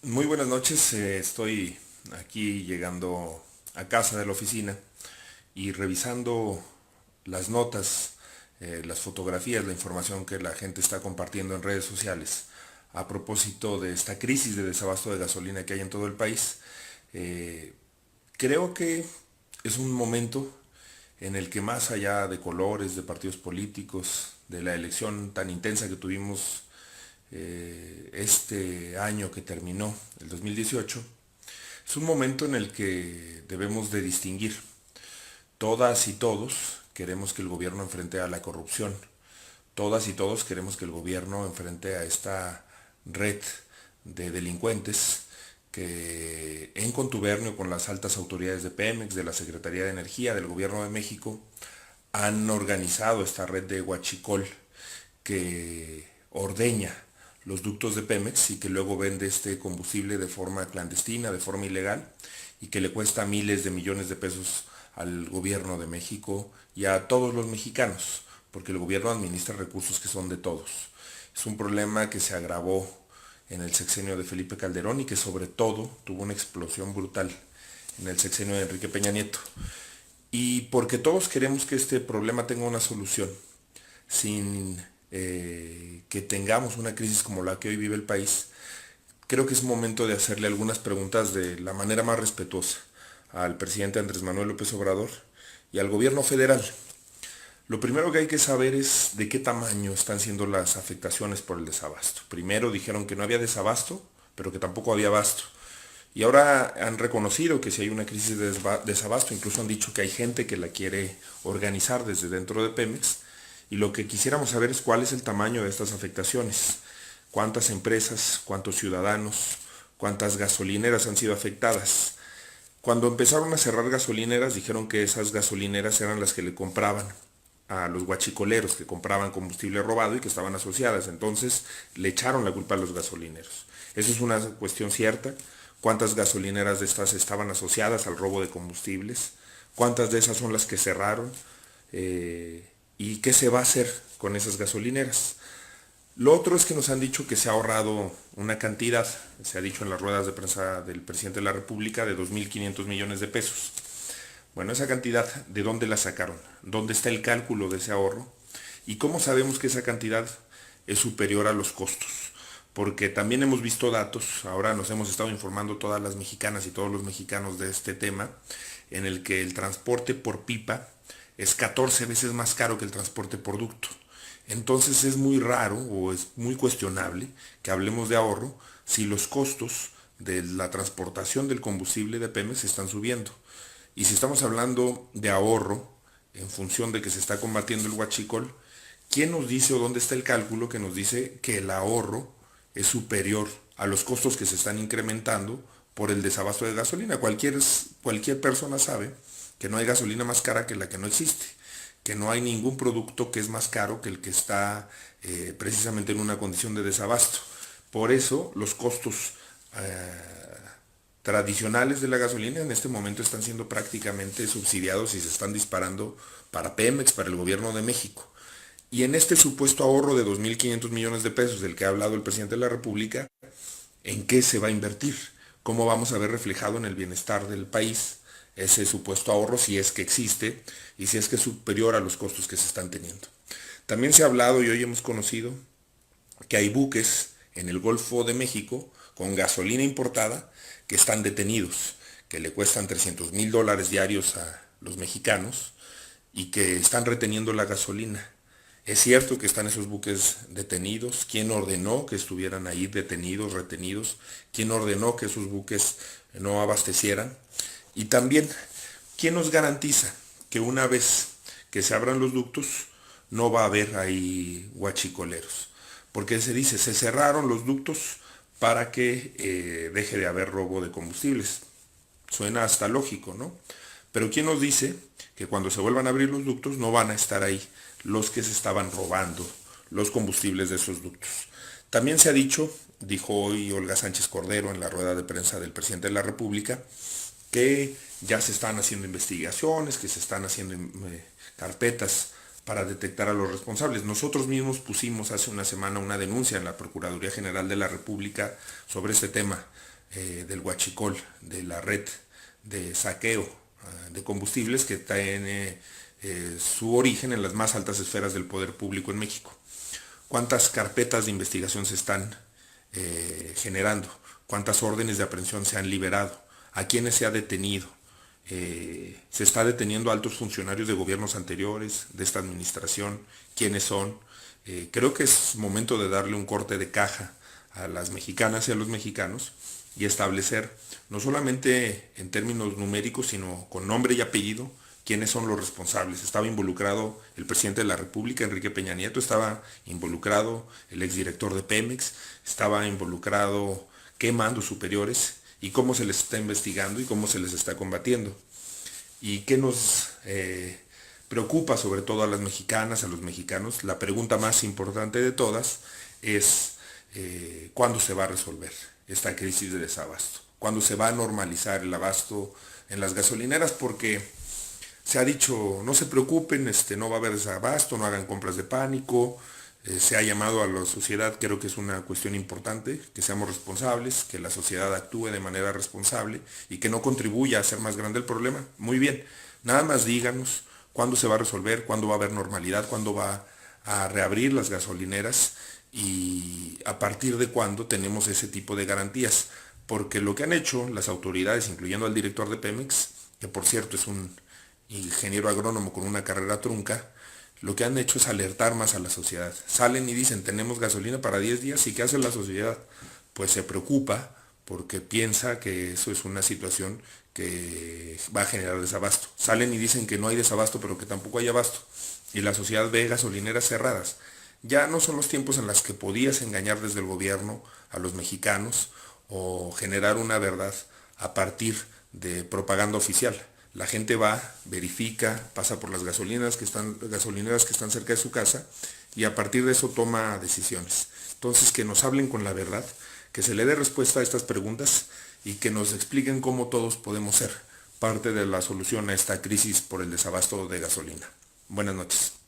Muy buenas noches, estoy aquí llegando a casa de la oficina y revisando las notas, las fotografías, la información que la gente está compartiendo en redes sociales a propósito de esta crisis de desabasto de gasolina que hay en todo el país. Eh, Creo que es un momento en el que más allá de colores, de partidos políticos, de la elección tan intensa que tuvimos este año que terminó, el 2018, es un momento en el que debemos de distinguir. Todas y todos queremos que el gobierno enfrente a la corrupción. Todas y todos queremos que el gobierno enfrente a esta red de delincuentes que en contubernio con las altas autoridades de Pemex, de la Secretaría de Energía, del Gobierno de México, han organizado esta red de huachicol que ordeña los ductos de Pemex y que luego vende este combustible de forma clandestina, de forma ilegal, y que le cuesta miles de millones de pesos al gobierno de México y a todos los mexicanos, porque el gobierno administra recursos que son de todos. Es un problema que se agravó en el sexenio de Felipe Calderón y que sobre todo tuvo una explosión brutal en el sexenio de Enrique Peña Nieto. Y porque todos queremos que este problema tenga una solución, sin que tengamos una crisis como la que hoy vive el país, creo que es momento de hacerle algunas preguntas de la manera más respetuosa al presidente Andrés Manuel López Obrador y al gobierno federal. Lo primero que hay que saber es de qué tamaño están siendo las afectaciones por el desabasto. Primero dijeron que no había desabasto, pero que tampoco había abasto. Y ahora han reconocido que si hay una crisis de desabasto, incluso han dicho que hay gente que la quiere organizar desde dentro de Pemex. Y lo que quisiéramos saber es cuál es el tamaño de estas afectaciones, cuántas empresas, cuántos ciudadanos, cuántas gasolineras han sido afectadas. Cuando empezaron a cerrar gasolineras, dijeron que esas gasolineras eran las que le compraban a los guachicoleros que compraban combustible robado y que estaban asociadas. Entonces le echaron la culpa a los gasolineros. Eso es una cuestión cierta. ¿Cuántas gasolineras de estas estaban asociadas al robo de combustibles? ¿Cuántas de esas son las que cerraron? ¿Y qué se va a hacer con esas gasolineras? Lo otro es que nos han dicho que se ha ahorrado una cantidad, se ha dicho en las ruedas de prensa del presidente de la República, de 2.500 millones de pesos. Bueno, esa cantidad, ¿de dónde la sacaron? ¿Dónde está el cálculo de ese ahorro? ¿Y cómo sabemos que esa cantidad es superior a los costos? Porque también hemos visto datos, ahora nos hemos estado informando todas las mexicanas y todos los mexicanos de este tema, en el que el transporte por pipa es 14 veces más caro que el transporte por ducto. Entonces es muy raro o es muy cuestionable que hablemos de ahorro si los costos de la transportación del combustible de Pemex están subiendo. Y si estamos hablando de ahorro en función de que se está combatiendo el huachicol, ¿quién nos dice o dónde está el cálculo que nos dice que el ahorro es superior a los costos que se están incrementando por el desabasto de gasolina? Cualquier persona sabe que no hay gasolina más cara que la que no existe, que no hay ningún producto que es más caro que el que está precisamente en una condición de desabasto. Por eso los costos tradicionales de la gasolina en este momento están siendo prácticamente subsidiados y se están disparando para Pemex, para el gobierno de México. Y en este supuesto ahorro de 2.500 millones de pesos del que ha hablado el presidente de la República, ¿en qué se va a invertir? ¿Cómo vamos a ver reflejado en el bienestar del país ese supuesto ahorro si es que existe y si es que es superior a los costos que se están teniendo? También se ha hablado y hoy hemos conocido que hay buques en el Golfo de México con gasolina importada que están detenidos, que le cuestan $300,000 diarios a los mexicanos y que están reteniendo la gasolina. Es cierto que están esos buques detenidos. ¿Quién ordenó que estuvieran ahí detenidos, retenidos? ¿Quién ordenó que esos buques no abastecieran? Y también, ¿quién nos garantiza que una vez que se abran los ductos no va a haber ahí guachicoleros? Porque se dice, se cerraron los ductos para que deje de haber robo de combustibles. Suena hasta lógico, ¿no? Pero ¿quién nos dice que cuando se vuelvan a abrir los ductos no van a estar ahí los que se estaban robando los combustibles de esos ductos? También se ha dicho, dijo hoy Olga Sánchez Cordero en la rueda de prensa del presidente de la República, que ya se están haciendo investigaciones, que se están haciendo carpetas para detectar a los responsables. Nosotros mismos pusimos hace una semana una denuncia en la Procuraduría General de la República sobre este tema del huachicol, de la red de saqueo de combustibles que tiene su origen en las más altas esferas del poder público en México. ¿Cuántas carpetas de investigación se están generando? ¿Cuántas órdenes de aprehensión se han liberado? ¿A quiénes se ha detenido? Se está deteniendo a altos funcionarios de gobiernos anteriores, de esta administración. ¿Quiénes son? Creo que es momento de darle un corte de caja a las mexicanas y a los mexicanos y establecer, no solamente en términos numéricos, sino con nombre y apellido, quiénes son los responsables. Estaba involucrado el presidente de la República, Enrique Peña Nieto, estaba involucrado el exdirector de Pemex, estaba involucrado qué mandos superiores y cómo se les está investigando y cómo se les está combatiendo. Y qué nos preocupa sobre todo a las mexicanas, a los mexicanos. La pregunta más importante de todas es ¿cuándo se va a resolver esta crisis de desabasto? ¿Cuándo se va a normalizar el abasto en las gasolineras? Porque se ha dicho, no se preocupen, no va a haber desabasto, no hagan compras de pánico. Se ha llamado a la sociedad, creo que es una cuestión importante, que seamos responsables, que la sociedad actúe de manera responsable y que no contribuya a hacer más grande el problema. Muy bien, nada más díganos cuándo se va a resolver, cuándo va a haber normalidad, cuándo va a reabrir las gasolineras y a partir de cuándo tenemos ese tipo de garantías. Porque lo que han hecho las autoridades, incluyendo al director de Pemex, que por cierto es un ingeniero agrónomo con una carrera trunca, lo que han hecho es alertar más a la sociedad. Salen y dicen, tenemos gasolina para 10 días, ¿y qué hace la sociedad? Pues se preocupa porque piensa que eso es una situación que va a generar desabasto. Salen y dicen que no hay desabasto, pero que tampoco hay abasto. Y la sociedad ve gasolineras cerradas. Ya no son los tiempos en los que podías engañar desde el gobierno a los mexicanos o generar una verdad a partir de propaganda oficial. La gente va, verifica, pasa por las gasolineras que están cerca de su casa y a partir de eso toma decisiones. Entonces que nos hablen con la verdad, que se le dé respuesta a estas preguntas y que nos expliquen cómo todos podemos ser parte de la solución a esta crisis por el desabasto de gasolina. Buenas noches.